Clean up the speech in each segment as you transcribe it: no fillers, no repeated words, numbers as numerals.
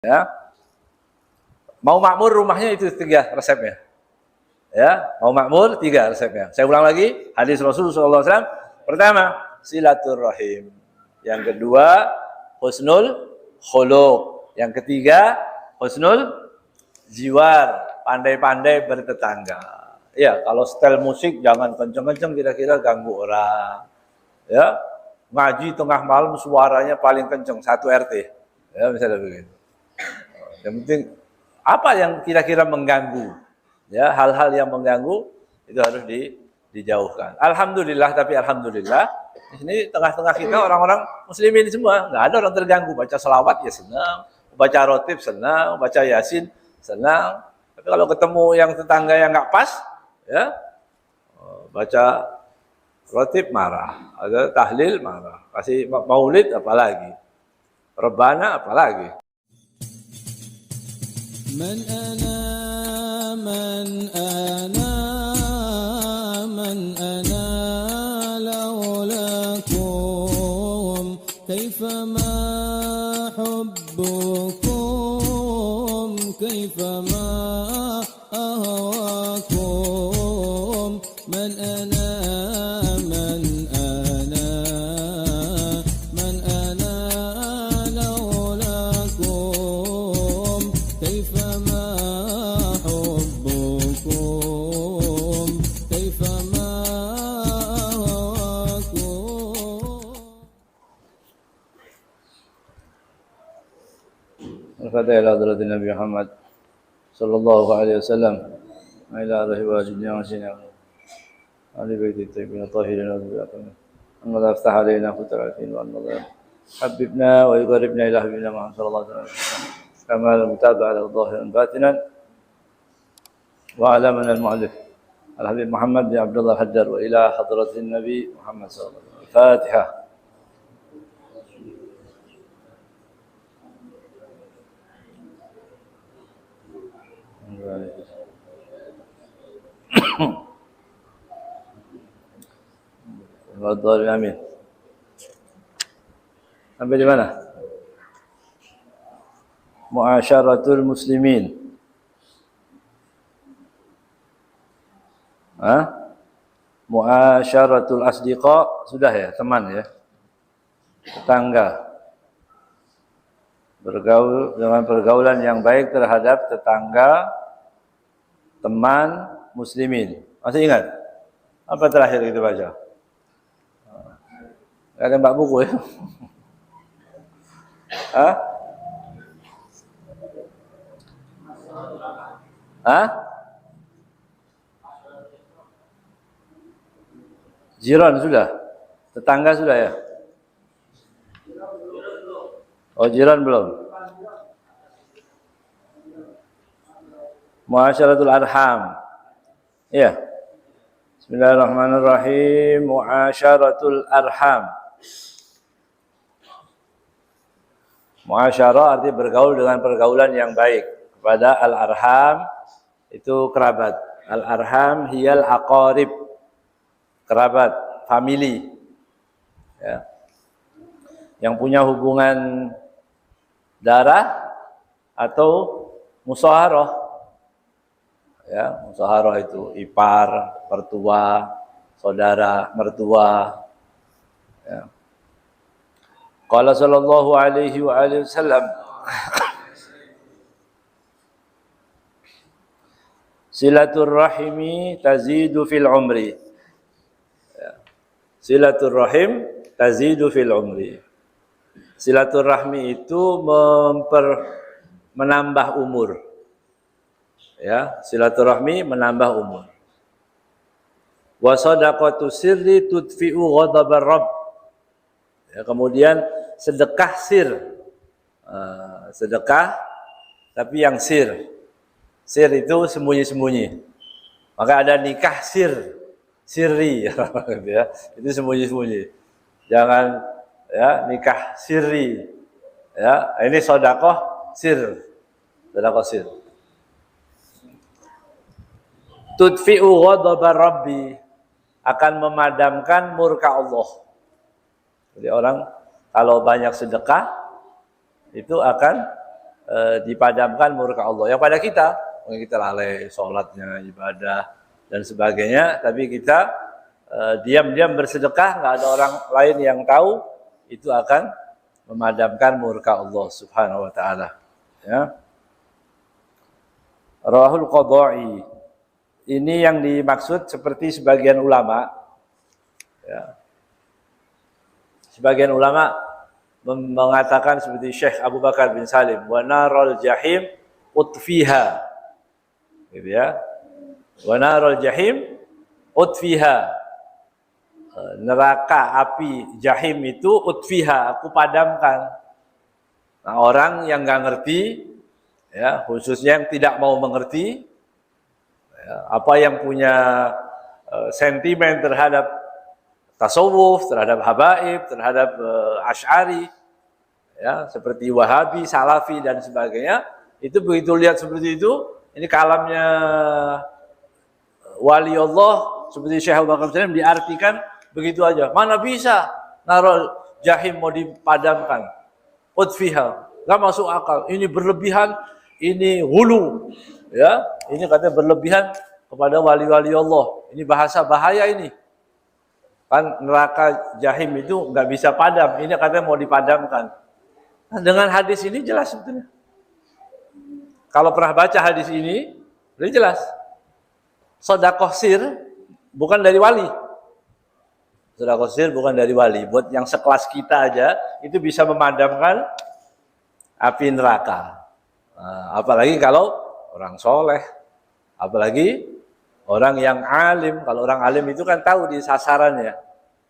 Ya. Mau makmur rumahnya itu 3 resepnya. Ya, mau makmur 3 resepnya. Saya ulang lagi, hadis Rasulullah SAW. Pertama, silaturahim. Yang kedua, husnul khuluq. Yang ketiga, husnul jiwar, pandai-pandai bertetangga. Ya, kalau setel musik jangan kenceng-kenceng, kira-kira ganggu orang. Ya, ngaji tengah malam suaranya paling kenceng 1 RT. Ya, misalnya begitu. Yang penting apa yang kira-kira mengganggu, ya, hal-hal yang mengganggu itu harus dijauhkan. Alhamdulillah, tapi alhamdulillah di sini tengah-tengah kita orang-orang muslimin semua, nggak ada orang terganggu. Baca selawat ya senang, baca rotib senang, baca yasin senang. Tapi kalau ketemu yang tetangga yang nggak pas, ya, baca rotib marah, ada tahlil marah, kasih maulid apalagi, rebana apalagi. من أنا من أنا من أنا لولاكم كيفما حبكم كيفما أهواكم من أنا من أنا من أنا لولاكم كيفما حبكم كيفما أهواكم. الفتح إلى حضرة النبي محمد صلى الله عليه وسلم وإلى آله وأصحابه وسلم آل بيت الطيبين الطاهرين والباقين أن الله يفتح علينا فتح العارفين وأن الله حببنا ويقربنا إلى حبيبنا محمد صلى الله عليه وسلم كما المتابعة له ظاهرا باطنا وعلى من المؤلف الحبيب محمد بن عبد الله الحجر وإلى حضرة النبي محمد صلى الله عليه وسلم. الفاتحة. Amin. Sampai di mana? Muasyaratul muslimin. Muasyaratul asdiqa sudah ya, teman ya. Tetangga. Bergaul dengan pergaulan yang baik terhadap tetangga, teman muslimin. Masih ingat? Apa terakhir kita baca? Gak ada mbak buku ya? Hah? Hah? Jiran sudah? Tetangga sudah ya? Oh, jiran belum? Muasyaratul arham. Iya. Bismillahirrahmanirrahim. Muasyaratul arham. Muasyarah artinya bergaul dengan pergaulan yang baik kepada al-arham, itu kerabat. Al-arham hiyal aqarib, kerabat, family, ya, yang punya hubungan darah atau musaharah. Ya, musaharah itu ipar, mertua, saudara, mertua. Ya. Qala sallallahu alaihi wa alihi wasallam, silaturrahimi tazidu fil umri. Ya. Silaturrahim tazidu fil umri. Silaturrahmi itu menambah umur. Ya, silaturahmi menambah umur. Wa sadaqatu sirri tudfi'u ghadabar rabb. Ya, kemudian sedekah sir. Sedekah tapi yang sir. Sir itu sembunyi-sembunyi. Maka ada nikah sir, sirri ya. Itu sembunyi-sembunyi. Jangan ya nikah sirri. Ya, ini sedekah sir. Sedekah sir. Tudfi'u ghadabar rabbi, akan memadamkan murka Allah. Jadi orang kalau banyak sedekah itu akan dipadamkan murka Allah. Yang pada kita lalai sholatnya, ibadah dan sebagainya, tapi kita diam-diam bersedekah, nggak ada orang lain yang tahu, itu akan memadamkan murka Allah Subhanahu wa taala. Ya. Rawahul Qadha'i. Ini yang dimaksud seperti sebagian ulama, ya. Sebagian ulama mengatakan seperti Syekh Abu Bakar bin Salim, wa narul jahim utfiha, gitu ya. Wa narul jahim utfiha, neraka api jahim itu utfiha, aku padamkan. Nah, orang yang nggak ngerti, ya, khususnya yang tidak mau mengerti, ya, apa yang punya sentimen terhadap tasawuf, terhadap habaib, terhadap Asy'ari, ya, seperti Wahabi, Salafi dan sebagainya, itu begitu lihat seperti itu, ini kalamnya wali Allah seperti Syekh Abu Bakar Salim diartikan begitu aja. Mana bisa narol jahim mau dipadamkan? Utfiha, nggak masuk akal. Ini berlebihan, ini hulu, ya, ini katanya berlebihan kepada wali-wali Allah. Ini bahasa bahaya ini. Kan neraka jahim itu nggak bisa padam, ini katanya mau dipadamkan. Nah, dengan hadis ini jelas sebetulnya. Kalau pernah baca hadis ini, udah jelas. Sedekah sir bukan dari wali. Sedekah sir bukan dari wali. Buat yang sekelas kita aja, itu bisa memadamkan api neraka. Nah, apalagi kalau orang soleh, apalagi orang yang alim. Kalau orang alim itu kan tahu di sasarannya,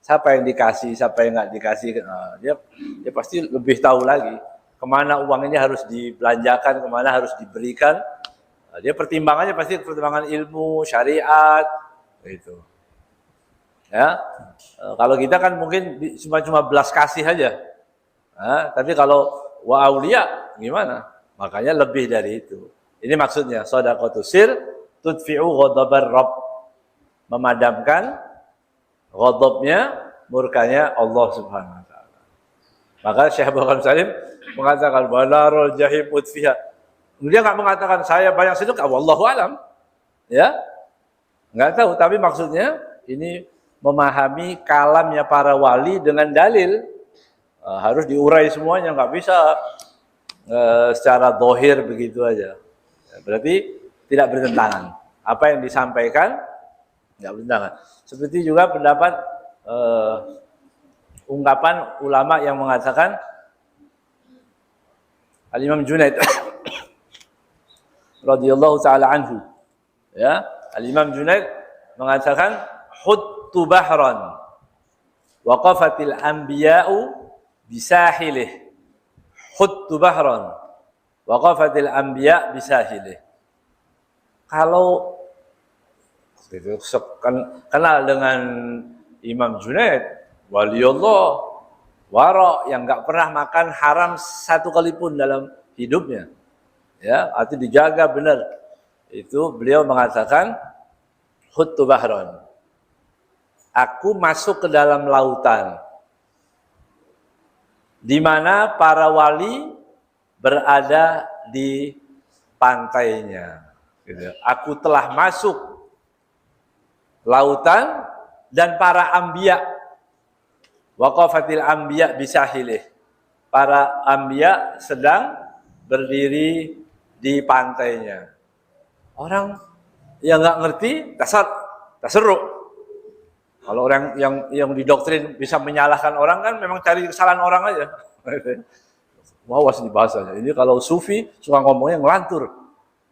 siapa yang dikasih, siapa yang nggak dikasih. Nah, dia pasti lebih tahu lagi kemana uang ini harus dibelanjakan, kemana harus diberikan. Nah, dia pertimbangannya pasti pertimbangan ilmu, syariat, gitu. Ya, kalau kita kan mungkin cuma belas kasih aja. Nah, tapi kalau wa auliya gimana? Makanya lebih dari itu. Ini maksudnya shadaqatus sir tudfi'u ghadabar rabb, memadamkan ghadabnya, murkanya Allah Subhanahu wa taala. Maka Syekh Abu Bakar Salim mengatakan banarul jahim utfiha. Dia enggak mengatakan saya banyak sedekah, wallahu alam. Ya. Enggak tahu, tapi maksudnya ini memahami kalamnya para wali dengan dalil. Harus diurai semuanya, enggak bisa secara zahir begitu aja. Berarti tidak bertentangan. Apa yang disampaikan tidak bertentangan. Seperti juga pendapat ungkapan ulama yang mengatakan Al-Imam Junaid radhiyallahu taala anhu, ya, Al-Imam Junaid mengatakan huttu bahran waqafatil anbiya'u bisahilih. Huttu bahran waqafatil anbiya' bisahilih. Kalau itu kenal dengan Imam Junaid, wali Allah, wara yang enggak pernah makan haram satu kali pun dalam hidupnya. Ya, arti dijaga benar. Itu beliau mengatakan huttu bahran. Aku masuk ke dalam lautan di mana para wali berada di pantainya. Gitu. Aku telah masuk lautan dan para anbiya, waqafatil anbiya bisahilih. Para anbiya sedang berdiri di pantainya. Orang yang nggak ngerti taseruk. Kalau orang yang didoktrin bisa menyalahkan orang kan memang cari kesalahan orang aja. Wawas ini bahasanya. Ini kalau sufi suka ngomongnya ngelantur.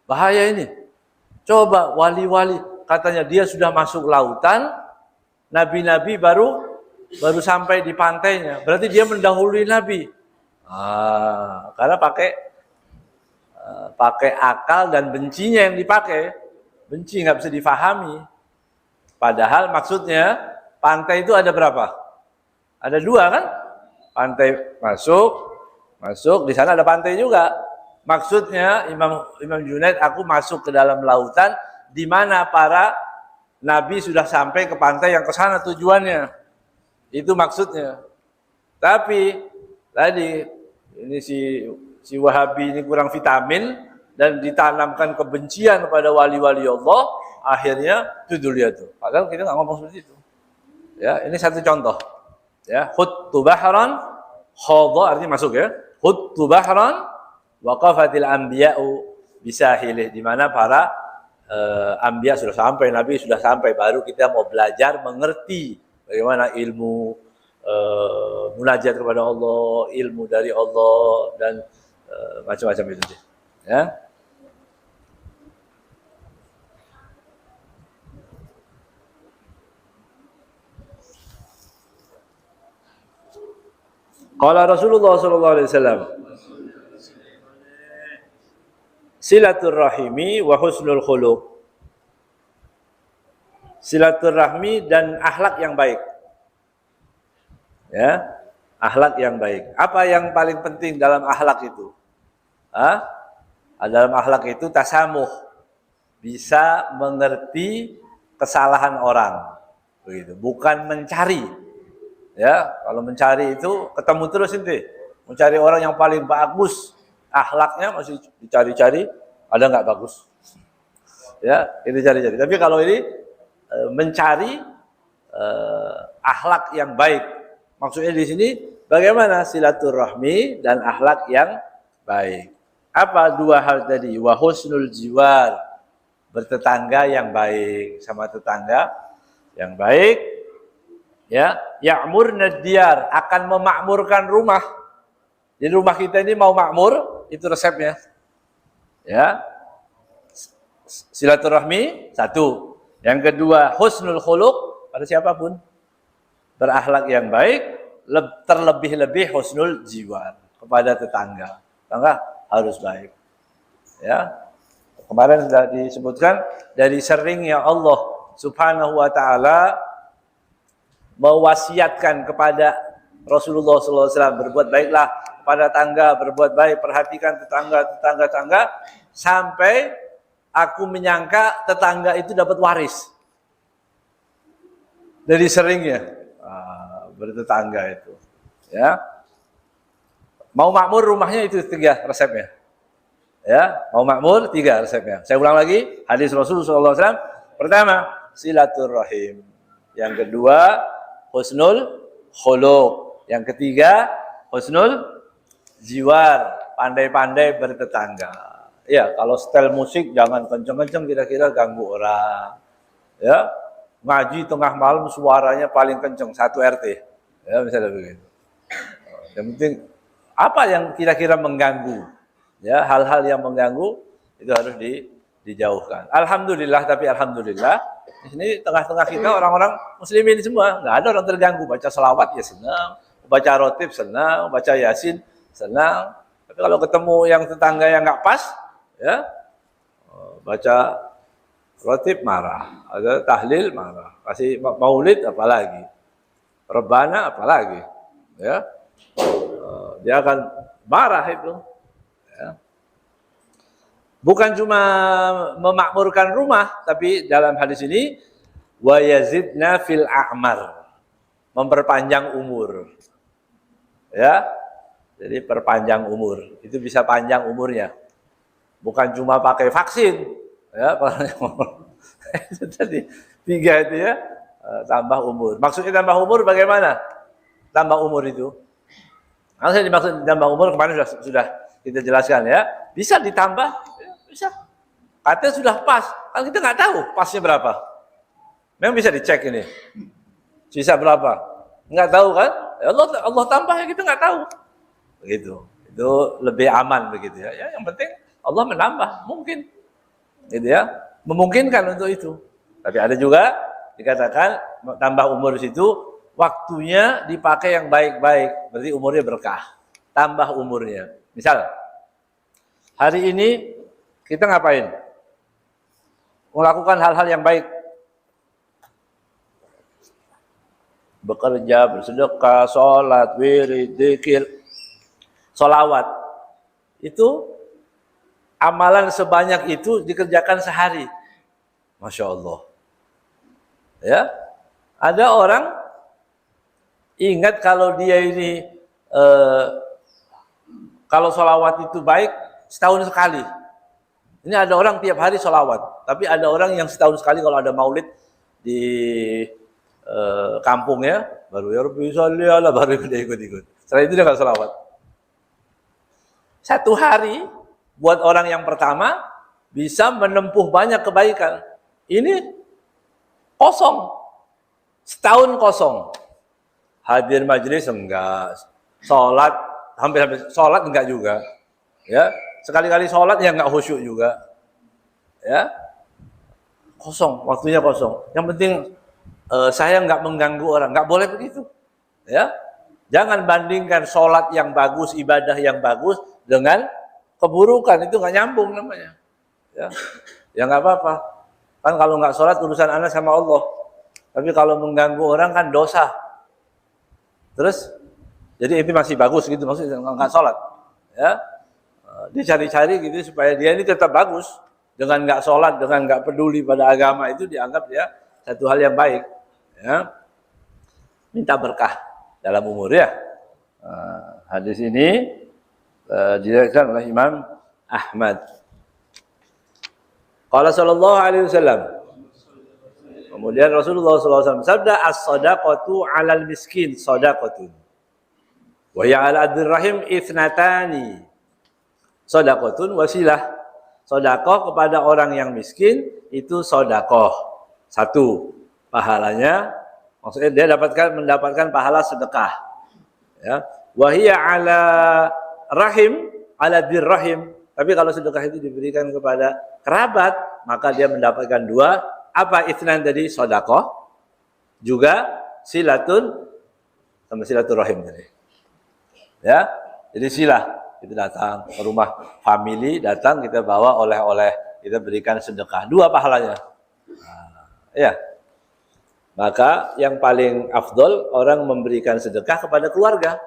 Bahaya ini. Coba wali-wali katanya dia sudah masuk lautan, nabi-nabi baru sampai di pantainya. Berarti dia mendahului nabi. Karena pakai akal dan bencinya yang dipakai. Benci nggak bisa difahami. Padahal maksudnya pantai itu ada berapa? Ada 2 kan? Pantai masuk di sana ada pantai juga. Maksudnya Imam Junaid, aku masuk ke dalam lautan di mana para nabi sudah sampai ke pantai yang ke sana tujuannya. Itu maksudnya. Tapi tadi ini si si Wahabi ini kurang vitamin dan ditanamkan kebencian kepada wali-wali Allah, akhirnya itu dia tuh. Padahal kita nggak ngomong seperti itu. Ya, ini satu contoh. Ya, khuttu bahran khadha artinya masuk ya. Khuttu bahran waqafatil anbiya'u bisahilih, di mana para anbiya sudah sampai, nabi sudah sampai, baru kita mau belajar mengerti bagaimana ilmu munajat kepada Allah, ilmu dari Allah dan macam-macam itu dia. Ya. Qala Rasulullah sallallahu alaihi wasallam, silaturrahimi wa husnul khuluq. Silaturahmi dan akhlak yang baik. Ya, akhlak yang baik. Apa yang paling penting dalam akhlak itu? Dalam akhlak itu tasamuh, bisa mengerti kesalahan orang, begitu. Bukan mencari. Ya, kalau mencari itu ketemu terus inti. Mencari orang yang paling bagus, akhlaknya masih dicari-cari, ada nggak bagus? Ya, ini cari-cari. Tapi kalau ini mencari akhlak yang baik. Maksudnya di sini bagaimana silaturahmi dan akhlak yang baik. Apa dua hal tadi? Wa husnul jiwar, bertetangga yang baik, sama tetangga yang baik. Ya, ya'murna diyar, akan memakmurkan rumah. Jadi rumah kita ini mau makmur, itu resepnya. Ya. Silaturahmi satu. Yang kedua, husnul khuluq pada siapapun. Berakhlak yang baik, terlebih-lebih husnul jiwar kepada tetangga. Tetangga harus baik. Ya. Kemarin sudah disebutkan dari seringnya Allah Subhanahu wa taala mewasiatkan kepada Rasulullah SAW, berbuat baiklah kepada tangga, berbuat baik, perhatikan tetangga, sampai aku menyangka tetangga itu dapat waris dari seringnya bertetangga itu. Ya, mau makmur rumahnya itu 3 resepnya. Ya, mau makmur 3 resepnya. Saya ulang lagi, hadis Rasulullah SAW. Pertama, silaturahim. Yang kedua, husnul khuluq. Yang ketiga, husnul jiwar, pandai-pandai bertetangga. Ya, kalau setel musik jangan kenceng-kenceng, kira-kira ganggu orang. Ya, ngaji tengah malam suaranya paling kenceng 1 RT. Ya, misalnya begitu. Yang penting apa yang kira-kira mengganggu? Ya, hal-hal yang mengganggu itu harus dijauhkan. Alhamdulillah, tapi alhamdulillah di sini tengah-tengah kita orang-orang muslimin semua, nggak ada orang terganggu. Baca selawat ya senang, baca rotib senang, baca yasin senang. Tapi kalau ketemu yang tetangga yang nggak pas, ya baca rotib marah, ada tahlil marah, kasih maulid apalagi, rebana apalagi, ya dia akan marah itu. Ya. Bukan cuma memakmurkan rumah, tapi dalam hadis ini wa yazidna fil a'mar, memperpanjang umur. Ya. Jadi perpanjang umur. Itu bisa panjang umurnya. Bukan cuma pakai vaksin, ya, itu tadi 3 itu ya, tambah umur. Maksudnya tambah umur bagaimana? Tambah umur itu. Maksudnya dimaksud tambah umur kemarin sudah kita jelaskan ya. Bisa ditambah. Bisa. Katanya sudah pas. Kan kita nggak tahu pasnya berapa. Memang bisa dicek ini. Sisa berapa? Nggak tahu kan? Ya Allah tambah ya kita nggak tahu. Begitu. Itu lebih aman begitu ya. Ya, yang penting Allah menambah. Mungkin. Gitu ya. Memungkinkan untuk itu. Tapi ada juga dikatakan tambah umur di situ waktunya dipakai yang baik-baik. Berarti umurnya berkah. Tambah umurnya. Misal hari ini kita ngapain? Melakukan hal-hal yang baik. Bekerja, bersedekah, sholat, wirid, dzikir, sholawat. Itu amalan sebanyak itu dikerjakan sehari. Masya Allah. Ya, ada orang ingat kalau dia ini kalau sholawat itu baik setahun sekali. Ini ada orang tiap hari sholawat, tapi ada orang yang setahun sekali kalau ada maulid di kampungnya, baru ya Rabbi sholli ala, baru dia ikut-ikut. Setelah itu dia nggak sholawat. Satu hari buat orang yang pertama bisa menempuh banyak kebaikan. Ini kosong, setahun kosong. Hadir majelis enggak, sholat hampir sholat enggak juga, ya sekali-kali sholat ya enggak khusyuk juga, ya kosong, waktunya kosong. Yang penting saya enggak mengganggu orang, enggak boleh begitu, ya. Jangan bandingkan sholat yang bagus, ibadah yang bagus dengan keburukan, itu enggak nyambung namanya, ya enggak apa-apa. Kan kalau enggak sholat urusan Anda sama Allah, tapi kalau mengganggu orang kan dosa. Terus, jadi itu masih bagus gitu, maksudnya nggak sholat, ya. Dicari-cari gitu supaya dia ini tetap bagus. Dengan nggak sholat, dengan nggak peduli pada agama itu dianggap dia satu hal yang baik, ya. Minta berkah dalam umur ya. Hadis ini diriwayatkan oleh Imam Ahmad. Qala sallallahu alaihi wasallam. Kemudian Rasulullah SAW sabda, as-sadaqatu 'alal miskin sadaqatun. Wa ya 'ala ad-dirrahim ithnatani. Sadaqatun wasilah. Sedekah kepada orang yang miskin itu sedekah. Satu, pahalanya maksudnya dia mendapatkan pahala sedekah. Ya. Wa hiya 'ala rahim 'ala dirrahim. Tapi kalau sedekah itu diberikan kepada kerabat, maka dia mendapatkan dua. Apa itsnan tadi? Sedekah, juga silatun sama silaturahim tadi. Ya, jadi silah kita datang ke rumah family, datang kita bawa oleh-oleh, kita berikan sedekah, dua pahalanya. Ya, maka yang paling afdol orang memberikan sedekah kepada keluarga.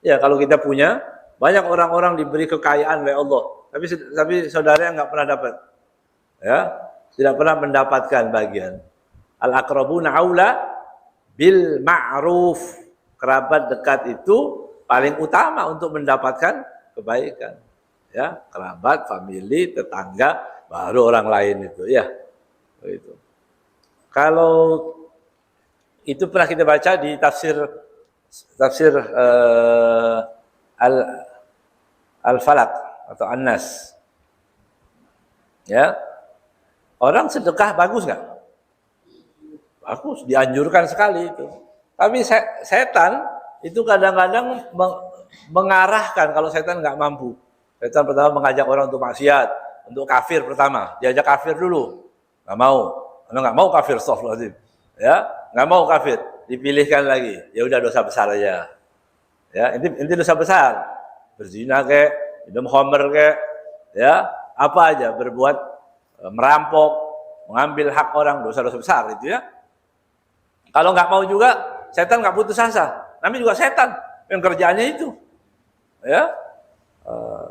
Ya, kalau kita punya banyak orang-orang diberi kekayaan oleh Allah, tapi saudaranya nggak pernah dapat. Ya. Tidak pernah mendapatkan bagian. Al-aqrabuna aula bil ma'ruf. Kerabat dekat itu paling utama untuk mendapatkan kebaikan. Ya, kerabat, famili, tetangga, baru orang lain itu, ya. Begitu. Kalau itu pernah kita baca di tafsir Al-Falaq atau An-Nas. Ya. Orang sedekah bagus nggak? Bagus, dianjurkan sekali itu. Tapi setan itu kadang-kadang mengarahkan kalau setan nggak mampu. Setan pertama mengajak orang untuk maksiat, untuk kafir pertama. Diajak kafir dulu, nggak mau. Karena nggak mau kafir, astagfirullahaladzim. Ya, nggak mau kafir, dipilihkan lagi. Ya udah dosa besar aja. Ya, inti dosa besar. Berzina kek, minum khamr kek, ya apa aja berbuat merampok, mengambil hak orang, dosa-dosa besar itu ya. Kalau nggak mau juga, setan nggak putus asa. Namanya juga setan, yang kerjaannya itu. Ya,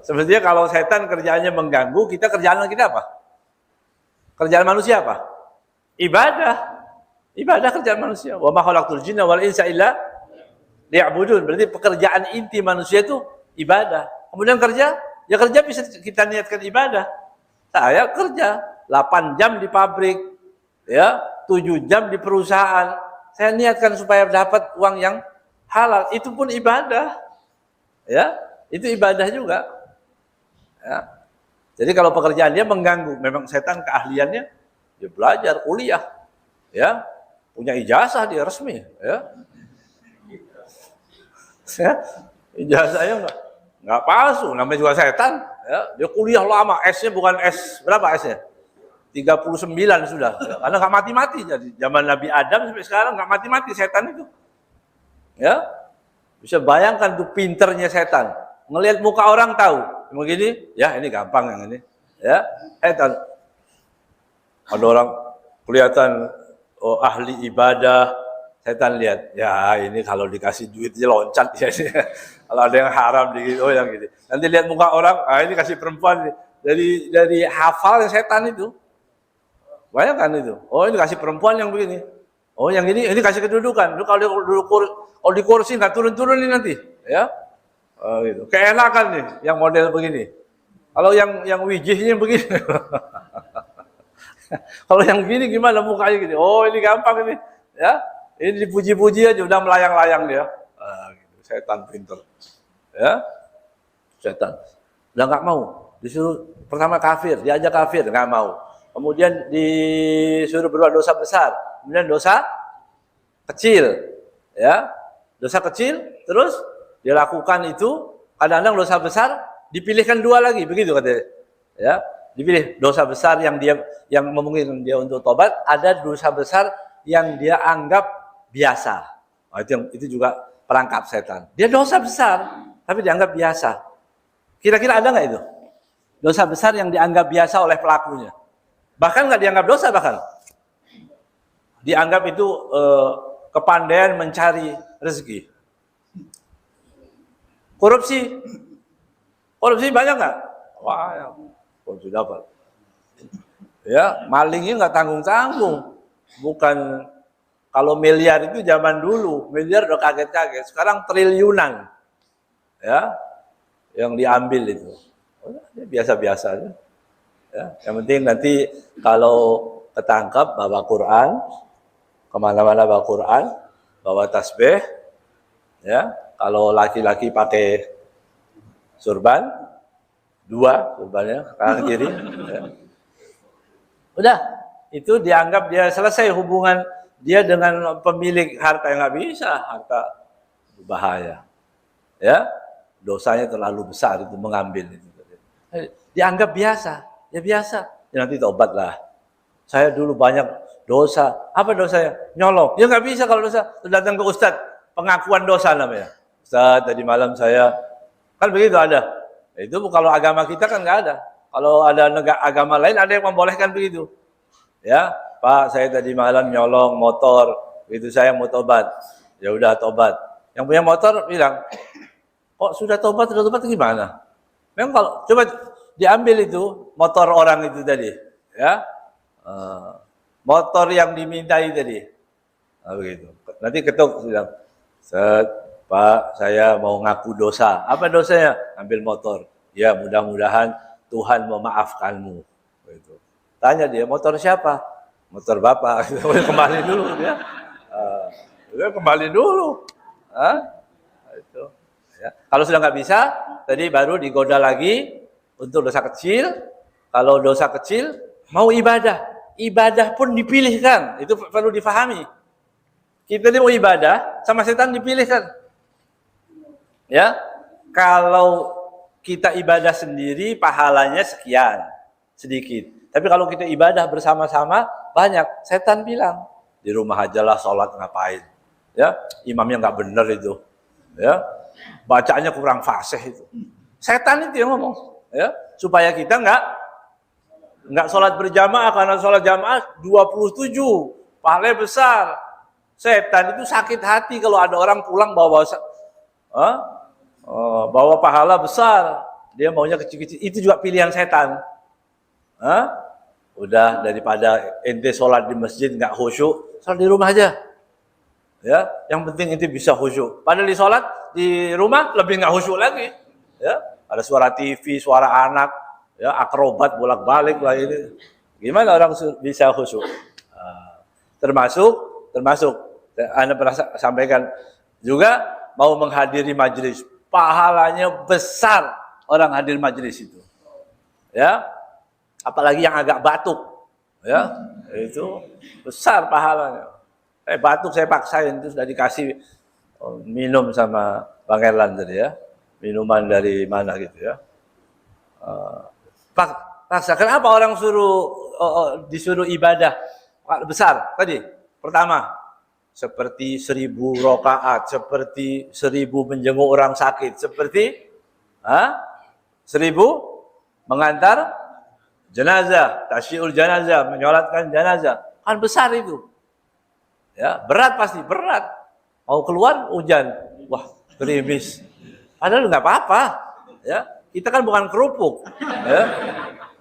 sebenarnya kalau setan kerjaannya mengganggu, kita kerjaan kita apa? Kerjaan manusia apa? Ibadah. Ibadah kerjaan manusia. Wa ma khalaqtul jinna wal insa illa liya'budun. Berarti pekerjaan inti manusia itu ibadah. Kemudian kerja, ya kerja bisa kita niatkan ibadah. Saya kerja 8 jam di pabrik, ya 7 jam di perusahaan. Saya niatkan supaya dapat uang yang halal. Itu pun ibadah, ya itu ibadah juga. Ya. Jadi kalau pekerjaan dia mengganggu, memang setan keahliannya dia belajar kuliah, ya punya ijazah dia resmi, ya. Ijazahnya nggak palsu, namanya juga setan. Ya, dia kuliah lama, S-nya bukan S, berapa S-nya? 39 sudah. Ya, karena nggak mati-mati. Jadi zaman Nabi Adam sampai sekarang nggak mati-mati setan itu. Ya, bisa bayangkan tuh pinternya setan. Ngelihat muka orang tahu. Begini, ya ini gampang yang ini. Ya, setan. Ada orang kelihatan ahli ibadah, setan lihat, ya ini kalau dikasih duitnya loncat ya. Kalau ada yang haram dikit, oh yang gitu. Nanti lihat muka orang, ini kasih perempuan dari hafal setan itu. Bayangkan itu. Oh ini kasih perempuan yang begini. Oh yang ini kasih kedudukan. Lu kalau di kursi nggak turun-turun ini nanti, ya. Oh, gitu. Keenakan nih yang model begini. Kalau yang wijihnya begini. Kalau yang gini gimana mukanya gini? Oh, ini gampang ini. Ya. Ini dipuji-puji aja udah melayang-layang dia. Gitu. Setan pinter. Ya. Setan. Udah nggak mau. Disuruh pertama kafir, diajak kafir, nggak mau. Kemudian disuruh berbuat dosa besar, kemudian dosa kecil, ya, dosa kecil, terus dilakukan itu. Kadang-kadang dosa besar dipilihkan dua lagi, begitu katanya, ya, dipilih dosa besar yang memungkinkan dia untuk tobat, ada dosa besar yang dia anggap biasa. Nah, itu juga perangkap setan. Dia dosa besar, tapi dianggap biasa. Kira-kira ada nggak itu? Dosa besar yang dianggap biasa oleh pelakunya. Bahkan nggak dianggap dosa, bahkan dianggap itu kepandaian mencari rezeki. Korupsi banyak nggak? Wah, ya, korupsi dapat. Ya, malingnya nggak tanggung-tanggung. Bukan kalau miliar itu zaman dulu, miliar udah kaget-kaget. Sekarang triliunan, ya, yang diambil itu. Biasa-biasa aja. Ya, yang penting nanti kalau ketangkap bawa Quran, kemana-mana bawa Quran, bawa tasbih, ya. Kalau laki-laki pakai surban, 2 surbannya kanan kiri. Ya. Udah, itu dianggap dia selesai hubungan dia dengan pemilik harta. Yang nggak bisa, harta bahaya. Ya, dosanya terlalu besar itu mengambil itu. Dianggap biasa, ya biasa. Ya nanti tobatlah. Saya dulu banyak dosa. Apa dosanya? Nyolong. Ya nggak bisa kalau dosa. Datang ke Ustadz, pengakuan dosa namanya. Ustadz, tadi malam saya, kan begitu ada. Itu kalau agama kita kan nggak ada. Kalau ada agama lain ada yang membolehkan begitu. Ya, Pak, saya tadi malam nyolong motor, itu saya mau tobat. Ya udah tobat. Yang punya motor bilang, kok sudah tobat gimana? Memang kalau coba diambil itu motor orang itu tadi, ya, motor yang dimintai tadi, nah, begitu. Nanti ketuk bilang, Pak, saya mau ngaku dosa. Apa dosanya? Ambil motor. Ya, mudah-mudahan Tuhan memaafkanmu. Begitu. Tanya dia, motor siapa? Motor bapak. Kembali dulu dia. Kembali dulu. Itu. Ya. Kalau sudah nggak bisa, tadi baru digoda lagi untuk dosa kecil. Kalau dosa kecil, mau ibadah. Ibadah pun dipilihkan. Itu perlu difahami. Kita ini mau ibadah, sama setan dipilihkan. Ya, kalau kita ibadah sendiri, pahalanya sekian, sedikit. Tapi kalau kita ibadah bersama-sama, banyak. Setan bilang, di rumah aja lah sholat ngapain. Ya, imamnya nggak bener itu. Ya, bacanya kurang fasih itu. Setan itu yang ngomong, ya, supaya kita nggak sholat berjamaah, karena sholat jamaah 27 pahalanya besar. Setan itu sakit hati kalau ada orang pulang bawa pahala besar, dia maunya kecil-kecil. Itu juga pilihan setan. Udah, daripada ente sholat di masjid nggak khusyuk, sholat di rumah aja. Ya, yang penting ente bisa khusyuk. Padahal di sholat di rumah lebih nggak khusyuk lagi. Ya, ada suara TV, suara anak, ya, akrobat bolak-balik lah ini. Gimana orang bisa khusyuk? Termasuk Anda pernah sampaikan juga mau menghadiri majelis, pahalanya besar orang hadir majelis itu. Ya, apalagi yang agak batuk, ya, itu besar pahalanya. Batuk saya paksain, itu sudah dikasih minum sama Bang Erlan tadi, ya, minuman dari mana gitu, ya. Paksa. Kenapa orang disuruh ibadah besar tadi? Pertama, seperti 1000 rakaat, seperti 1000 menjenguk orang sakit, seperti 1000 mengantar jenazah, tasyiul jenazah, menyolatkan jenazah. Kan besar itu. Ya, berat pasti, berat. Mau keluar hujan, wah, gerimis. Padahal nggak apa-apa, ya. Kita kan bukan kerupuk, ya.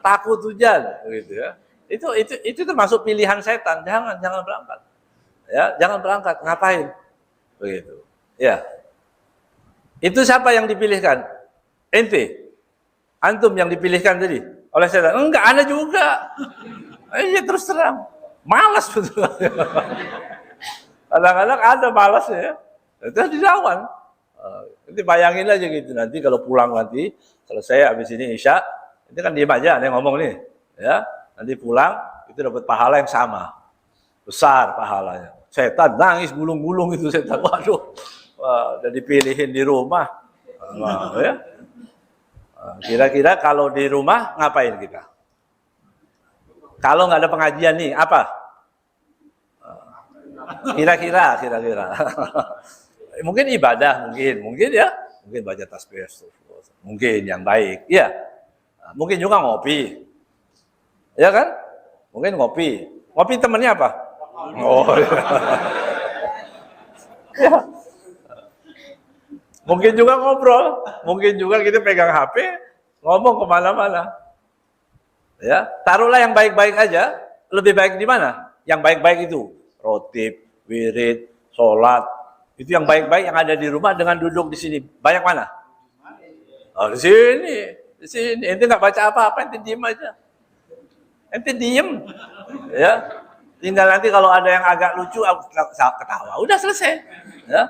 Takut hujan, gitu, ya. Itu termasuk pilihan setan. Jangan berangkat. Ya, jangan berangkat. Ngapain? Begitu. Ya. Itu siapa yang dipilihkan? Ente? Antum yang dipilihkan tadi oleh setan? Enggak, Anda juga. Iya terus terang. Malas betul. Kadang-kadang ada malas ya. Itu dilawan. Nanti bayangin aja gitu. Nanti kalau pulang nanti, selesai habis ini Isya, itu kan diem aja, ada yang ngomong nih. Ya, nanti pulang, itu dapat pahala yang sama. Besar pahalanya. Setan nangis gulung-gulung itu setan. Waduh, wah, udah dipilihin di rumah. Wah, ya. Kira-kira kalau di rumah ngapain kita? Kalau nggak ada pengajian nih, apa? Kira-kira. Mungkin ibadah, mungkin ya, mungkin baca tasbih, mungkin yang baik, ya. Mungkin juga ngopi, ya kan? Mungkin ngopi temennya apa? Oh, ya. Mungkin juga ngobrol, mungkin juga kita pegang HP, ngomong kemana-mana. Ya, taruhlah yang baik-baik aja. Lebih baik di mana? Yang baik-baik itu rotib, wirid, sholat. Itu yang baik-baik yang ada di rumah dengan duduk di sini. Banyak mana? Oh, di sini. Ente nggak baca apa-apa, ente diem aja. Ente diem, ya. Tinggal nanti kalau ada yang agak lucu, aku ketawa. Udah selesai. Ya.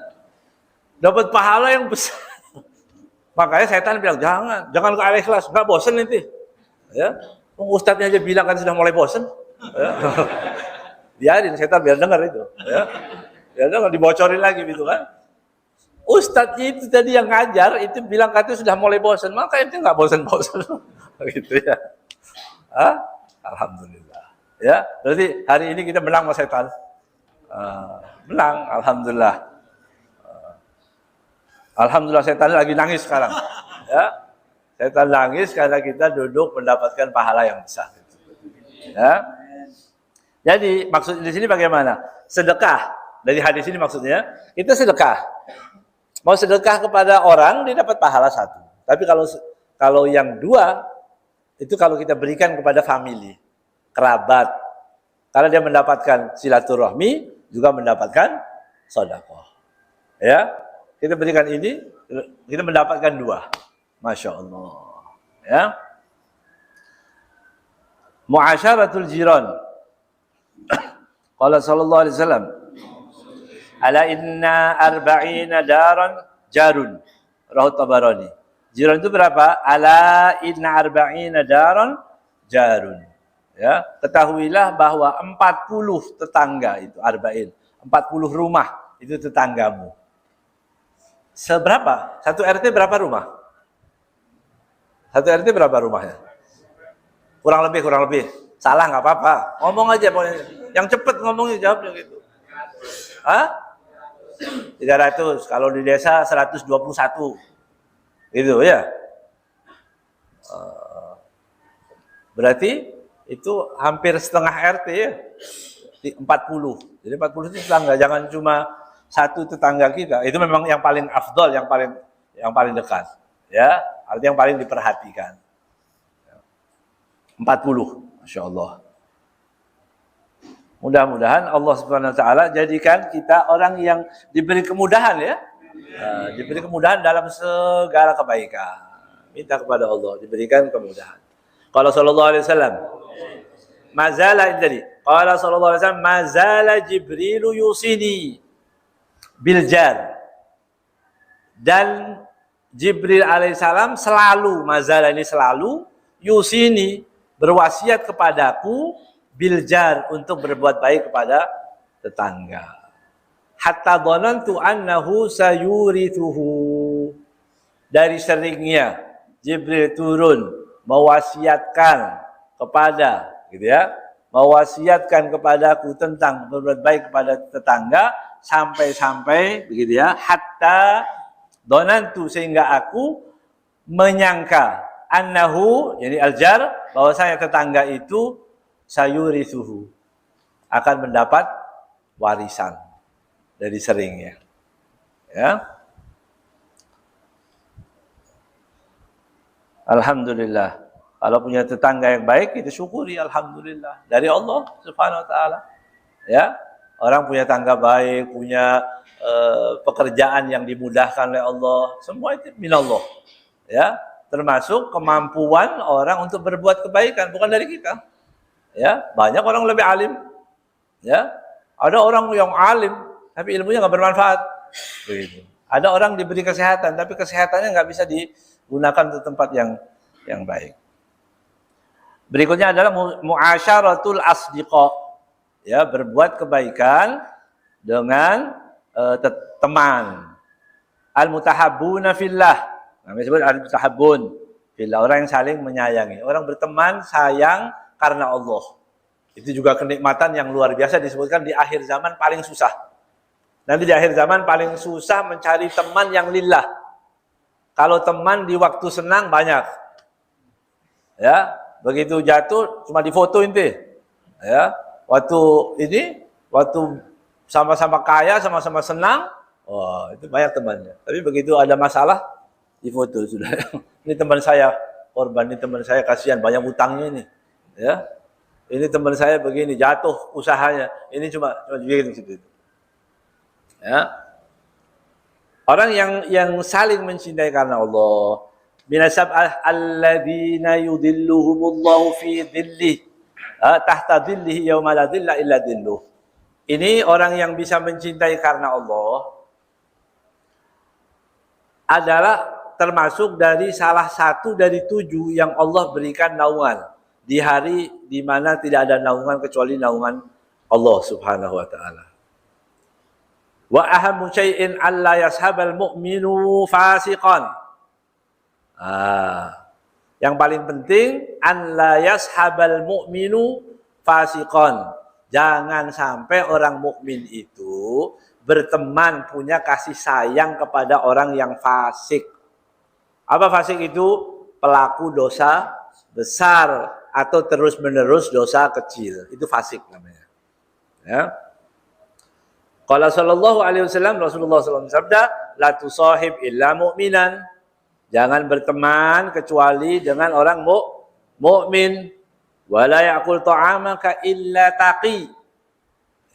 Dapat pahala yang besar. Makanya setan bilang jangan ke Al-Ikhlas, nggak bosen nanti. Ya. Ustadznya aja bilang kan sudah mulai bosen. Ya. Biarin setan biar dengar itu. Ya. Biar dengar dibocorin lagi gitu kan. Ustadznya itu tadi yang ngajar itu bilang katanya sudah mulai bosen, maka itu nggak bosen-bosen. Gitu ya. Alhamdulillah. Ya, berarti hari ini kita menang sama setan. Menang, alhamdulillah. Alhamdulillah setan lagi nangis sekarang. Ya. Setan nangis karena kita duduk mendapatkan pahala yang besar. Ya. Jadi maksud di sini bagaimana? Sedekah. Dari hadis ini maksudnya kita sedekah. Mau sedekah kepada orang dia dapat pahala 1. Tapi kalau yang 2 itu kalau kita berikan kepada family, kerabat. Karena dia mendapatkan silaturahmi juga mendapatkan sedekah. Ya. Kita berikan ini kita mendapatkan 2. Masya Allah. Ya. Mu'asyaratul jiran. Qala sallallahu alaihi wasallam. Ala inna arba'ina daran jarun. Rahu Tabarani. Jiran itu berapa? Ala inna arba'ina daran jarun. Ya, ketahuilah bahwa 40 tetangga itu arba'in. 40 rumah itu tetanggamu. Seberapa? Satu RT berapa rumah? Satu RT berapa rumahnya? Kurang lebih. Salah nggak apa-apa. Ngomong aja pokoknya. Yang cepet ngomongnya jawabnya gitu. Hah? 300. Kalau di desa 121. Gitu ya. Berarti itu hampir setengah RT ya. 40. Jadi 40 itu tetangga. Jangan cuma satu tetangga kita. Itu memang yang paling afdol, yang paling dekat. Ya. Artinya yang paling diperhatikan. 40, Masya Allah. Mudah-mudahan Allah Subhanahu Wa Taala jadikan kita orang yang diberi kemudahan ya, diberi kemudahan dalam segala kebaikan. Minta kepada Allah diberikan kemudahan. Qala sallallahu alaihi wasallam, mazala tadi. Qala sallallahu alaihi wasallam, mazala Jibril yusini bil jar. Dan Jibril alaihissalam selalu, mazala ini selalu, yusini, berwasiat kepadaku, biljar, untuk berbuat baik kepada tetangga. Hatta dhanantu annahu sayurithuhu. Dari seringnya Jibril turun, mewasiatkan kepada, gitu ya, mewasiatkan kepadaku tentang berbuat baik kepada tetangga, sampai-sampai, begitu ya, hatta donantu, sehingga aku menyangka annahu, yani aljar, bahwasanya tetangga itu sayurisuhu, akan mendapat warisan dari seringnya. Ya. Alhamdulillah. Kalau punya tetangga yang baik, kita syukuri alhamdulillah dari Allah Subhanahu wa taala. Ya. Orang punya tangga baik, punya pekerjaan yang dimudahkan oleh Allah, semua itu minallah. Ya, termasuk kemampuan orang untuk berbuat kebaikan, bukan dari kita. Ya, banyak orang lebih alim. Ya, ada orang yang alim tapi ilmunya nggak bermanfaat. Begitu. Ada orang diberi kesehatan tapi kesehatannya nggak bisa digunakan untuk tempat yang baik. Berikutnya adalah muasyaratul asdiqa. Ya, berbuat kebaikan dengan teman. Al-mutahabbuna fillah. Namanya disebut al-mutahabbun fillah, orang yang saling menyayangi. Orang berteman sayang karena Allah. Itu juga kenikmatan yang luar biasa, disebutkan di akhir zaman paling susah. Nanti di akhir zaman paling susah mencari teman yang lillah. Kalau teman di waktu senang banyak. Ya, begitu jatuh cuma difoto inti. Ya, waktu sama-sama kaya, sama-sama senang, wah, itu banyak temannya. Tapi begitu ada masalah, difoto sudah. Ini teman saya korban, ini teman saya kasihan banyak utangnya ini. Ya. Ini teman saya begini, jatuh usahanya. Ini cuma begitu seperti itu. Ya. Orang yang saling mencintai karena Allah. Minasab alladzina yudhilluhumullahu fi dhillih. Tahta dhillihi yauma la dhilla illa dhilluh. Ini orang yang bisa mencintai karena Allah adalah termasuk dari salah satu dari 7 yang Allah berikan naungan di hari di mana tidak ada naungan kecuali naungan Allah Subhanahu wa taala. Wa ahammu syai'in alla yashabal mu'minu fasiqan. Yang paling penting an la yashabal mu'minu fasiqan. Jangan sampai orang mukmin itu berteman punya kasih sayang kepada orang yang fasik. Apa fasik itu? Pelaku dosa besar atau terus-menerus dosa kecil. Itu fasik namanya. Ya. Qala sallallahu alaihi wasallam, Rasulullah SAW sabda, la tusahib illa mu'minan. Jangan berteman kecuali dengan orang mukmin. Wala ya'kul ta'amaka illa taqi.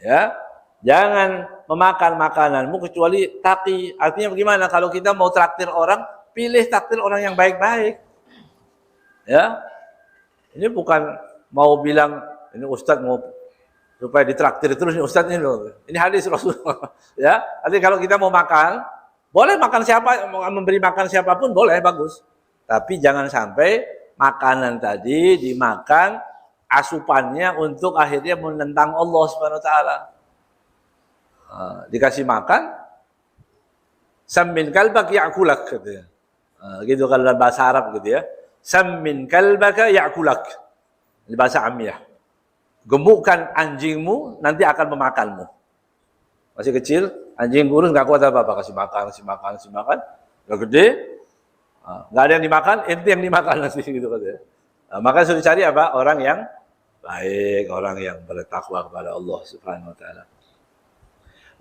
Ya. Jangan memakan makananmu kecuali taqi. Artinya bagaimana? Kalau kita mau traktir orang, pilih traktir orang yang baik-baik. Ya. Ini bukan mau bilang ini Ustadz mau supaya ditraktir terus ini Ustadz ini loh. Ini hadis Rasulullah. Ya. Artinya kalau kita mau makan, boleh makan siapa, mau memberi makan siapapun boleh, bagus. Tapi jangan sampai makanan tadi dimakan asupannya untuk akhirnya menentang Allah Subhanahu wa taala. Dikasih makan sammin kalbak ya'kulak gitu ya. Gitu kalau dalam bahasa Arab gitu ya. Sammin kalbaka ya'kulak. Ini bahasa Amiyah. Gemukkan anjingmu nanti akan memakanmu. Masih kecil, anjing kurus nggak kuat apa-apa, kasih makan. Udah gede, nggak ada yang dimakan, ente yang dimakan nanti gitu katanya. Maka suruh cari apa? Orang yang baik, orang yang bertakwa kepada Allah Subhanahu wa taala.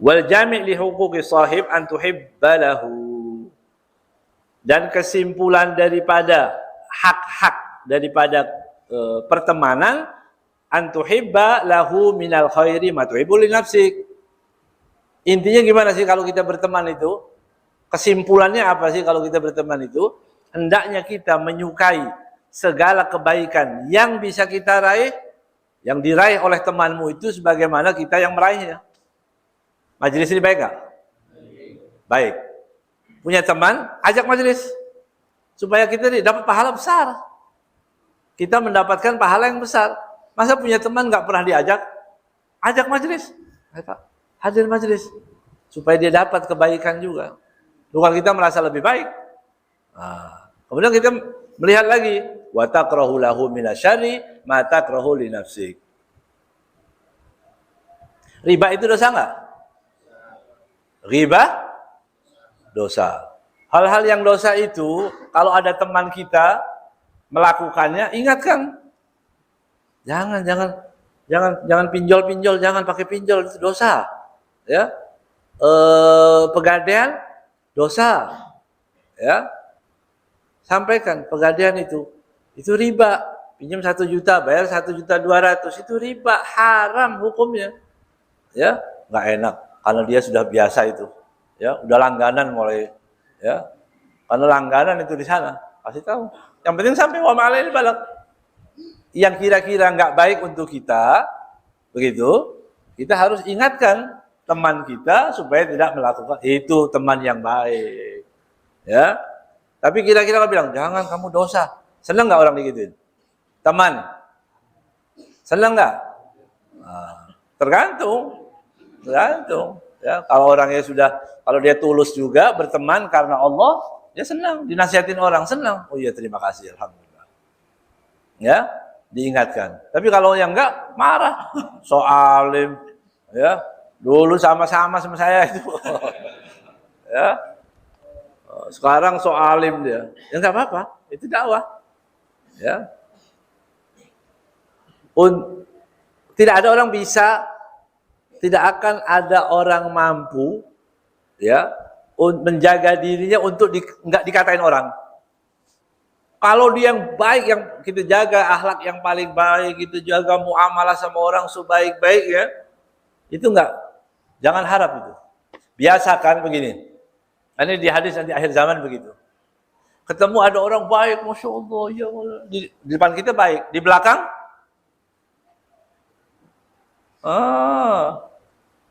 Wal jami' li huquqi sahib an tuhibbalahu. Dan kesimpulan daripada hak-hak daripada pertemanan an tuhibba lahu minal khairi ma tuhibbu li nafsik. Intinya gimana sih kalau kita berteman itu? Kesimpulannya apa sih kalau kita berteman itu? Hendaknya kita menyukai segala kebaikan yang bisa kita raih, yang diraih oleh temanmu itu sebagaimana kita yang meraihnya. Majelis ini baik gak? Baik. Punya teman, ajak majelis. Supaya kita dapat pahala besar. Kita mendapatkan pahala yang besar. Masa punya teman gak pernah diajak? Ajak majelis. Hadir majelis. Supaya dia dapat kebaikan juga. Bukan kita merasa lebih baik. Kemudian kita melihat lagi. Wa takrahu lahu minasyarri ma takrahu li nafsik. Riba itu dosa enggak? Riba dosa. Hal-hal yang dosa itu kalau ada teman kita melakukannya, ingatkan. Jangan pinjol, jangan pakai pinjol, itu dosa. Ya. Pegadaian dosa. Ya. Sampaikan pegadaian itu riba. Pinjam 1 juta, bayar 1.200.000, itu riba, haram hukumnya. Ya, enggak enak. Karena dia sudah biasa itu. Ya, udah langganan mulai ya. Karena langganan itu di sana, kasih tahu. Yang penting sampai wa ma'alil balagh. Yang kira-kira nggak baik untuk kita, begitu, kita harus ingatkan teman kita supaya tidak melakukan itu teman yang baik. Ya. Tapi kira-kira kau bilang, jangan kamu dosa. Senang nggak orang digituin? Teman, senang nggak? Nah, tergantung. Ya, kalau orangnya sudah, kalau dia tulus juga berteman karena Allah, dia senang. Dinasihatin orang senang. Oh iya, terima kasih, alhamdulillah. Ya, diingatkan. Tapi kalau yang enggak, marah. So alim, ya. Dulu sama-sama sama saya itu. Ya. Sekarang so alim dia. Ya enggak apa-apa, itu dakwah. Ya. Tidak ada orang bisa, tidak akan ada orang mampu ya menjaga dirinya untuk enggak dikatain orang. Kalau dia yang baik, yang kita jaga akhlak yang paling baik, kita jaga muamalah sama orang sebaik-baik ya, itu enggak, jangan harap itu. Biasakan begini. Ini di hadis nanti akhir zaman begitu. Ketemu ada orang baik, masya Allah, ya Allah. Di depan kita baik, di belakang,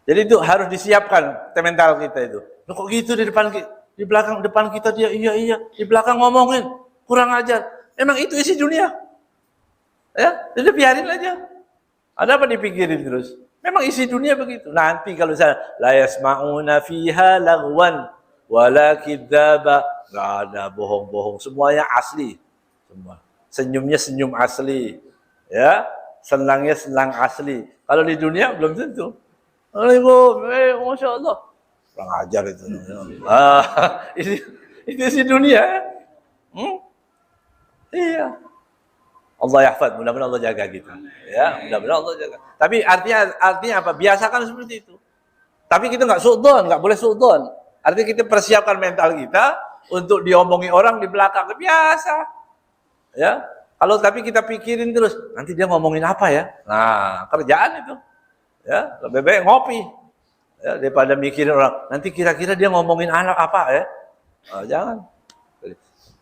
jadi itu harus disiapkan mental kita itu. Loh, kok gitu di depan kita dia iya, di belakang ngomongin kurang ajar. Emang itu isi dunia. Ya, jadi biarin aja. Ada apa dipikirin terus? Memang isi dunia begitu. Nanti kalau saya la yasma'una fiha lagwan wala kidzaba, enggak ada bohong-bohong, semuanya asli. Semua. Senyumnya senyum asli. Ya, senangnya senang asli. Kalau di dunia belum tentu. Waalaikumsalam, masya Allah. Kurang ajar itu. Itu isi dunia. Iya. Allah yahfad, mudah-mudahan Allah jaga kita. Ya, mudah-mudahan Allah jaga. Tapi artinya apa? Biasakan seperti itu. Tapi kita nggak suudzon, nggak boleh suudzon. Artinya kita persiapkan mental kita untuk diomongi orang di belakang, biasa. Ya. Kalau tapi kita pikirin terus, nanti dia ngomongin apa ya? Nah, kerjaan itu. Ya, lebih baik ngopi. Ya, daripada mikirin orang, nanti kira-kira dia ngomongin anak apa ya? Nah, jangan.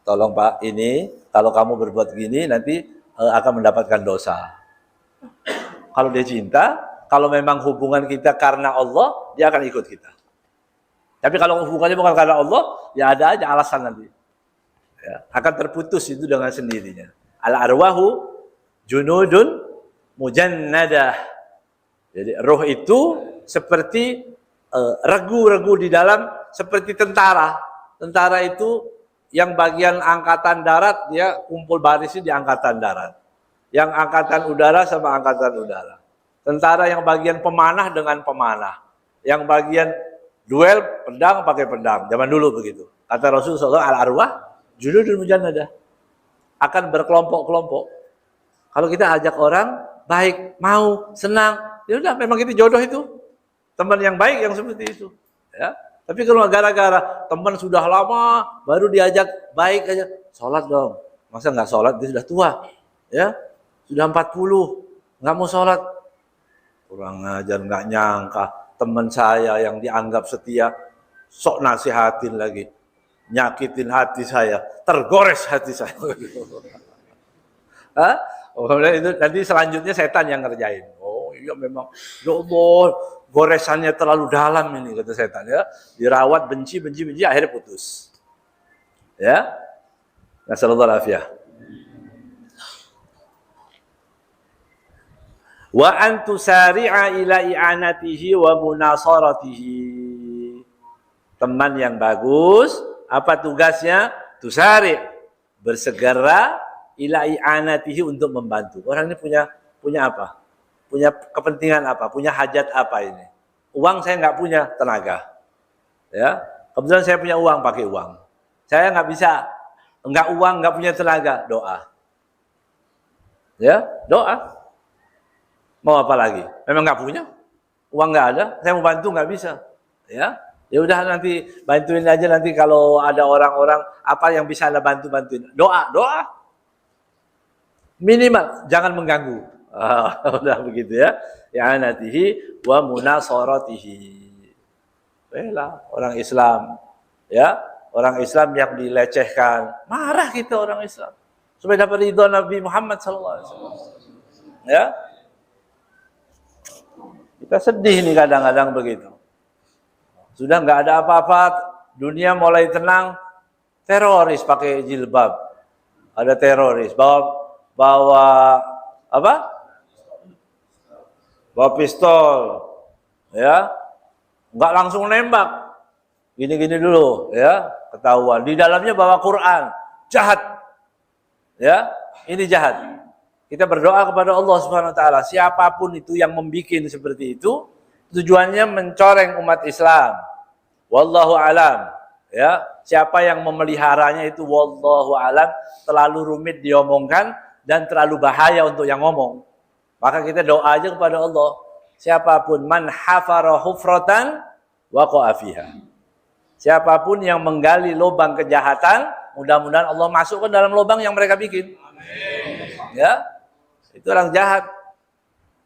Tolong Pak, ini kalau kamu berbuat gini nanti akan mendapatkan dosa. Kalau dia cinta, kalau memang hubungan kita karena Allah, dia akan ikut kita. Tapi kalau hubungannya bukan karena Allah, ya ada aja alasan nanti. Ya, akan terputus itu dengan sendirinya. Al-arwahu junudun mujannadah. Jadi roh itu seperti regu-regu di dalam, seperti tentara. Tentara itu yang bagian angkatan darat, dia kumpul barisnya di angkatan darat. Yang angkatan udara sama angkatan udara. Tentara yang bagian pemanah dengan pemanah. Yang bagian duel pedang pakai pedang. Zaman dulu begitu. Kata Rasulullah, al-arwah junudun mujannadah. Akan berkelompok-kelompok. Kalau kita ajak orang baik, mau, senang, ya udah, memang itu jodoh itu. Teman yang baik yang seperti itu. Ya. Tapi kalau gara-gara teman sudah lama, baru diajak baik aja, sholat dong. Masa nggak sholat, dia sudah tua. Ya, sudah 40, nggak mau sholat. Kurang ajar, nggak nyangka. Teman saya yang dianggap setia, sok nasihatin lagi. Nyakitin hati saya, tergores hati saya. Hah? Oh, itu nanti selanjutnya setan yang ngerjain. Oh iya memang, ya Allah, goresannya terlalu dalam ini kata setan ya. Dirawat benci, akhirnya putus. Ya, nasallallahu alaihi. Wa an tusari'a ila i'anatihi wa munasaratihi. Teman yang bagus, apa tugasnya? Tusari', bersegera ila i'anatihi, untuk membantu. Orang ini punya apa? Punya kepentingan apa? Punya hajat apa ini? Uang saya nggak punya, tenaga. Ya, kebetulan saya punya uang, pakai uang. Saya nggak bisa, nggak uang, nggak punya tenaga, doa. Ya, doa. Mau apa lagi? Memang nggak punya, uang nggak ada, saya mau bantu nggak bisa. Ya, ya udah nanti bantuin aja, nanti kalau ada orang-orang apa yang bisa Anda bantuin. Doa. Minimal jangan mengganggu. Udah begitu ya. I'anatihi wa munasaratihi. bela orang Islam, ya, orang Islam yang dilecehkan, marah kita orang Islam supaya dapat ridho Nabi Muhammad SAW. Ya, kita sedih nih kadang-kadang begitu. Sudah nggak ada apa-apa, dunia mulai tenang, teroris pakai jilbab, ada teroris bawa apa? Bawa pistol, ya, nggak langsung nembak, gini-gini dulu, ya, ketahuan. Di dalamnya bawa Quran, jahat, ya, ini jahat. Kita berdoa kepada Allah Subhanahu Wa Taala, siapapun itu yang membuat seperti itu, tujuannya mencoreng umat Islam. Wallahu alam, ya, siapa yang memeliharanya itu wallahu alam, terlalu rumit diomongkan dan terlalu bahaya untuk yang ngomong. Maka kita doa aja kepada Allah. Siapapun man hafara hufratan waqa'a fiha. Siapapun yang menggali lubang kejahatan, mudah-mudahan Allah masuk ke dalam lubang yang mereka bikin. Amin. Ya. Itu orang jahat.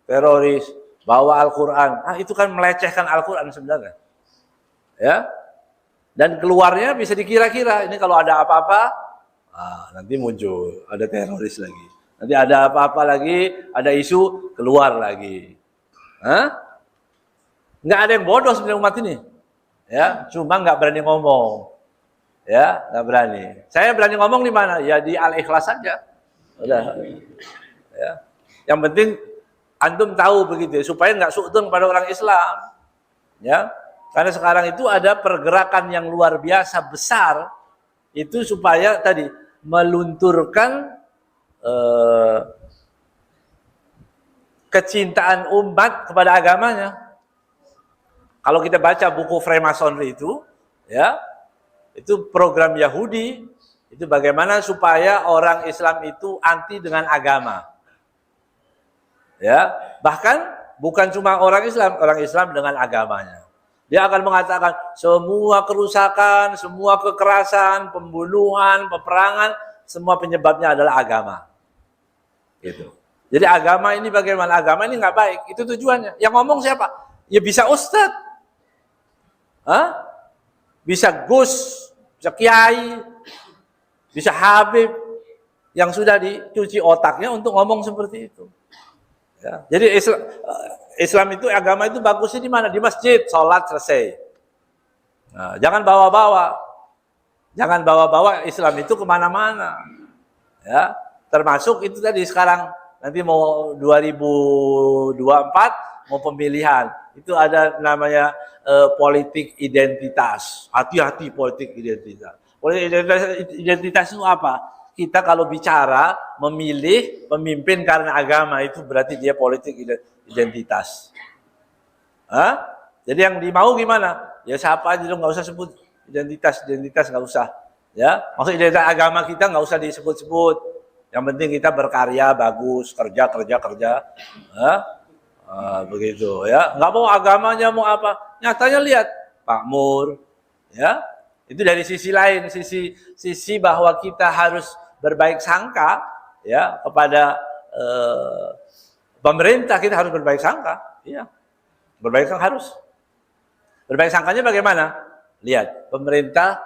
Teroris, bawa Al-Qur'an. Itu kan melecehkan Al-Qur'an sebenarnya. Ya. Dan keluarnya bisa dikira-kira. Ini kalau ada apa-apa, nanti muncul ada teroris lagi. Nanti ada apa-apa lagi, ada isu, keluar lagi. Nggak ada yang bodoh sebenarnya umat ini. Ya, cuma nggak berani ngomong. Ya, nggak berani. Saya berani ngomong di mana? Ya di Al-Ikhlas saja. Udah. Ya. Yang penting antum tahu begitu, supaya nggak suudon pada orang Islam. Ya, karena sekarang itu ada pergerakan yang luar biasa besar, itu supaya tadi melunturkan kecintaan umat kepada agamanya. Kalau kita baca buku Freemasonry itu, ya, itu program Yahudi, itu bagaimana supaya orang Islam itu anti dengan agama. Ya, bahkan bukan cuma orang Islam dengan agamanya. Dia akan mengatakan semua kerusakan, semua kekerasan, pembunuhan, peperangan, semua penyebabnya adalah agama. Gitu. Jadi agama ini bagaimana? Agama ini nggak baik. Itu tujuannya. Yang ngomong siapa? Ya bisa ustadz, bisa gus, bisa kiai, bisa habib yang sudah dicuci otaknya untuk ngomong seperti itu. Ya. Jadi Islam itu, agama itu bagusnya di mana? Di masjid, sholat selesai. Nah, jangan bawa-bawa. Jangan bawa-bawa Islam itu kemana-mana. Ya. Termasuk itu tadi sekarang nanti mau 2024 mau pemilihan, itu ada namanya politik identitas. Hati-hati politik identitas. Politik identitas itu apa? Kita kalau bicara memilih pemimpin karena agama, itu berarti dia politik identitas. Jadi yang dimau gimana? Ya siapa aja dong, nggak usah sebut identitas nggak usah. Ya, maksud identitas agama kita nggak usah disebut-sebut. Yang penting kita berkarya bagus, kerja. Begitu ya. Nggak mau agamanya mau apa. Nyatanya lihat makmur. Ya. Itu dari sisi lain, sisi bahwa kita harus berbaik sangka ya kepada pemerintah, kita harus berbaik sangka. Iya. Berbaik sangka harus. Berbaik sangkanya bagaimana? Lihat, pemerintah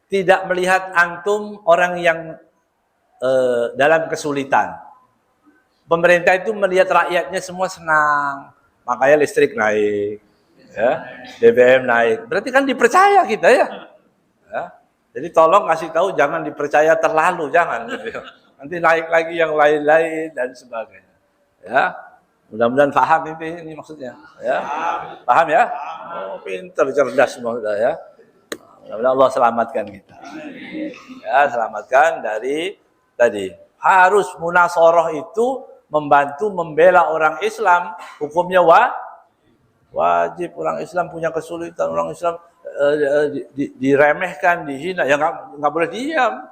tidak melihat antum orang yang dalam kesulitan. Pemerintah itu melihat rakyatnya semua senang, makanya listrik naik, ya, BBM naik. Berarti kan dipercaya kita ya. Jadi tolong kasih tahu, jangan dipercaya terlalu, jangan. Gitu. Nanti naik lagi yang lain-lain dan sebagainya. Ya, mudah-mudahan paham ini maksudnya. Ya, paham ya? Oh, pintar, cerdas semua sudah ya. Mudah-mudahan Allah selamatkan kita. Ya, selamatkan dari tadi. Harus munasoroh itu membantu membela orang Islam, hukumnya wajib. Orang Islam punya kesulitan, orang Islam diremehkan, dihina, ya nggak boleh diam,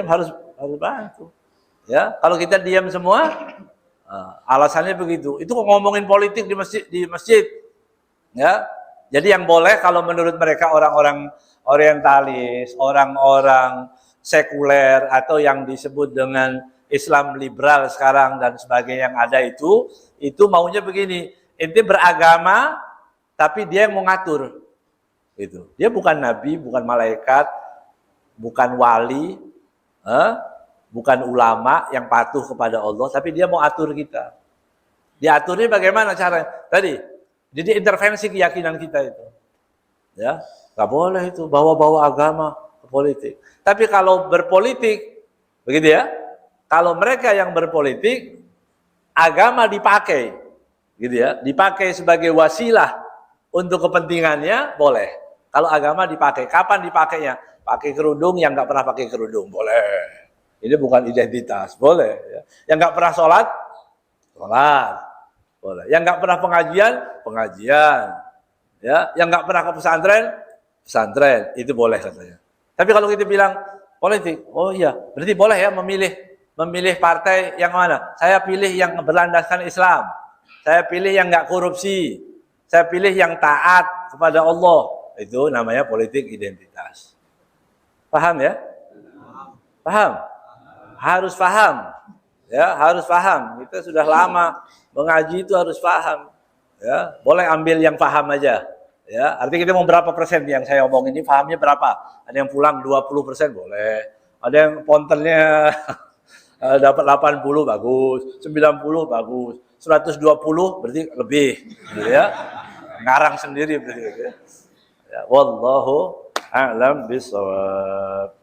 harus bantu. Ya, kalau kita diam semua, alasannya begitu. Itu ngomongin politik di masjid, ya. Jadi yang boleh kalau menurut mereka orang-orang orientalis, orang-orang sekuler atau yang disebut dengan Islam liberal sekarang dan sebagainya yang ada itu maunya begini, ente beragama tapi dia yang mau ngatur. Itu. Dia bukan nabi, bukan malaikat, bukan wali, bukan ulama yang patuh kepada Allah, tapi dia mau atur kita. Diaturnya bagaimana caranya? Tadi, jadi intervensi keyakinan kita itu. Ya, nggak boleh itu bawa-bawa agama ke politik. Tapi kalau berpolitik, begitu ya? Kalau mereka yang berpolitik, agama dipakai, gitu ya? Dipakai sebagai wasilah untuk kepentingannya, boleh. Kalau agama dipakai, kapan dipakainya? Pakai kerudung yang nggak pernah pakai kerudung, boleh. Ini bukan identitas, boleh. Ya. Yang nggak pernah sholat, boleh. Yang nggak pernah pengajian. Ya, yang nggak pernah ke pesantren, itu boleh katanya. Tapi kalau kita bilang politik, oh iya, berarti boleh ya memilih partai yang mana? Saya pilih yang berlandaskan Islam. Saya pilih yang nggak korupsi. Saya pilih yang taat kepada Allah. Itu namanya politik identitas. Paham ya? Paham? Harus paham. Ya, harus paham. Kita sudah lama mengaji itu harus paham. Ya, boleh ambil yang paham aja. Ya, artinya kita mau berapa persen yang saya omongin ini pahamnya berapa? Ada yang pulang 20% boleh. Ada yang pontennya dapat 80 bagus, 90 bagus, 120 berarti lebih, gitu ya. Ngarang sendiri berarti. Ya, wallahu a'lam bishawab.